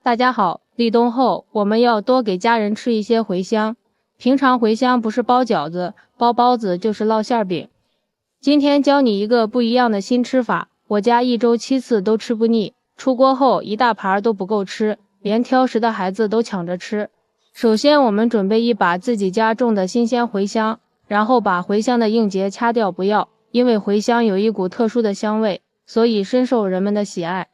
大家好，立冬后我们要多给家人吃一些茴香。平常茴香不是包饺子、包包子就是烙馅饼。今天教你一个不一样的新吃法，我家1周7次都吃不腻，出锅后一大盘都不够吃，连挑食的孩子都抢着吃。首先我们准备一把自己家种的新鲜茴香，然后把茴香的硬节掐掉不要，因为茴香有一股特殊的香味，所以深受人们的喜爱。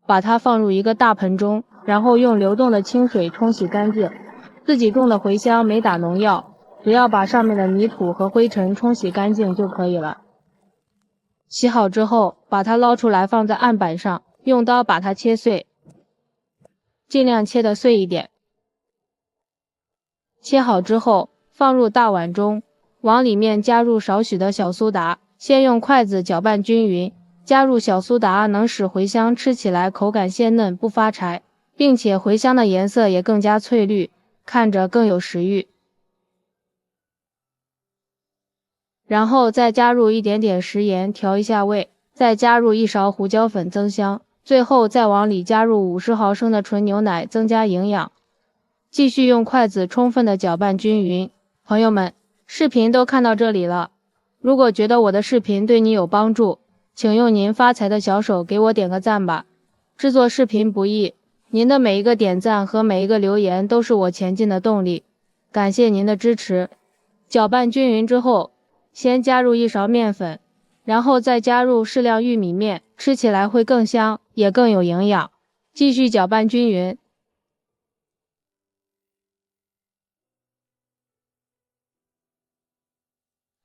把它放入一个大盆中，然后用流动的清水冲洗干净。自己种的茴香没打农药，只要把上面的泥土和灰尘冲洗干净就可以了。洗好之后，把它捞出来放在案板上，用刀把它切碎，尽量切得碎一点。切好之后，放入大碗中，往里面加入少许的小苏打，先用筷子搅拌均匀。加入小苏打能使茴香吃起来口感鲜嫩不发柴，并且茴香的颜色也更加翠绿，看着更有食欲。然后再加入一点点食盐调一下味，再加入1勺胡椒粉增香，最后再往里加入50毫升的纯牛奶增加营养。继续用筷子充分的搅拌均匀。朋友们，视频都看到这里了，如果觉得我的视频对你有帮助，请用您发财的小手给我点个赞吧。制作视频不易，您的每一个点赞和每一个留言都是我前进的动力，感谢您的支持。搅拌均匀之后，先加入1勺面粉，然后再加入适量玉米面，吃起来会更香，也更有营养。继续搅拌均匀。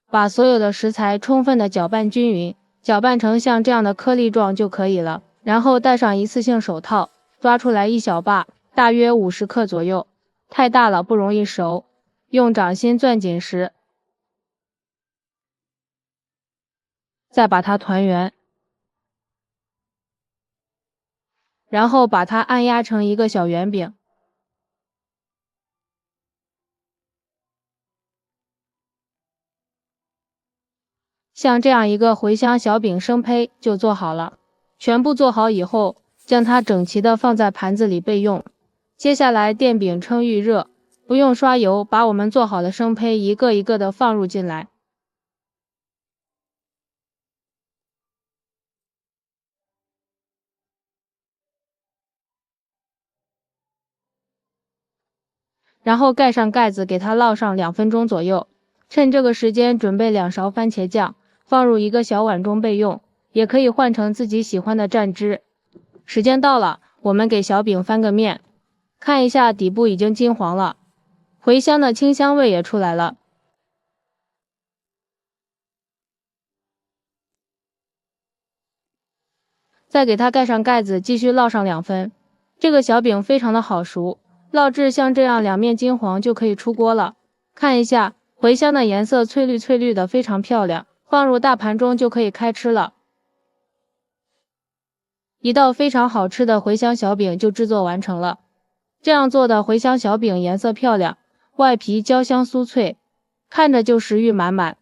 把所有的食材充分的搅拌均匀，搅拌成像这样的颗粒状就可以了。然后戴上一次性手套，抓出来一小把，大约50克左右，太大了不容易熟，用掌心攥紧时，再把它团圆，然后把它按压成一个小圆饼。像这样一个茴香小饼生胚就做好了。全部做好以后，将它整齐的放在盘子里备用。接下来电饼趁预热，不用刷油，把我们做好的生胚一个一个的放入进来。然后盖上盖子，给它烙上2分钟左右。趁这个时间准备2勺番茄酱，放入一个小碗中备用，也可以换成自己喜欢的蘸汁。时间到了，我们给小饼翻个面，看一下底部已经金黄了，茴香的清香味也出来了。再给它盖上盖子，继续烙上2分。这个小饼非常的好熟，烙至像这样2面金黄就可以出锅了。看一下，茴香的颜色翠绿翠绿的，非常漂亮。放入大盘中就可以开吃了。一道非常好吃的茴香小饼就制作完成了。这样做的茴香小饼颜色漂亮，外皮焦香酥脆，看着就食欲满满。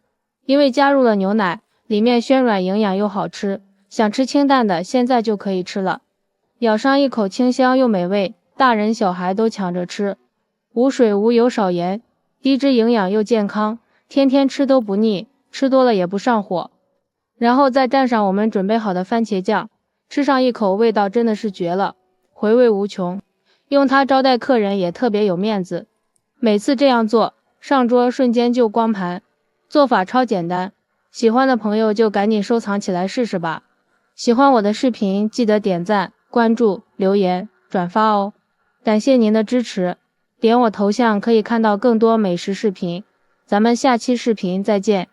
因为加入了牛奶，里面暄软营养又好吃，想吃清淡的现在就可以吃了。咬上一口清香又美味，大人小孩都抢着吃。无水无油少盐，低脂营养又健康，天天吃都不腻，吃多了也不上火。然后再蘸上我们准备好的番茄酱，吃上一口，味道真的是绝了，回味无穷。用它招待客人也特别有面子。每次这样做，上桌瞬间就光盘。做法超简单，喜欢的朋友就赶紧收藏起来试试吧。喜欢我的视频，记得点赞、关注、留言、转发哦。感谢您的支持，点我头像可以看到更多美食视频。咱们下期视频再见。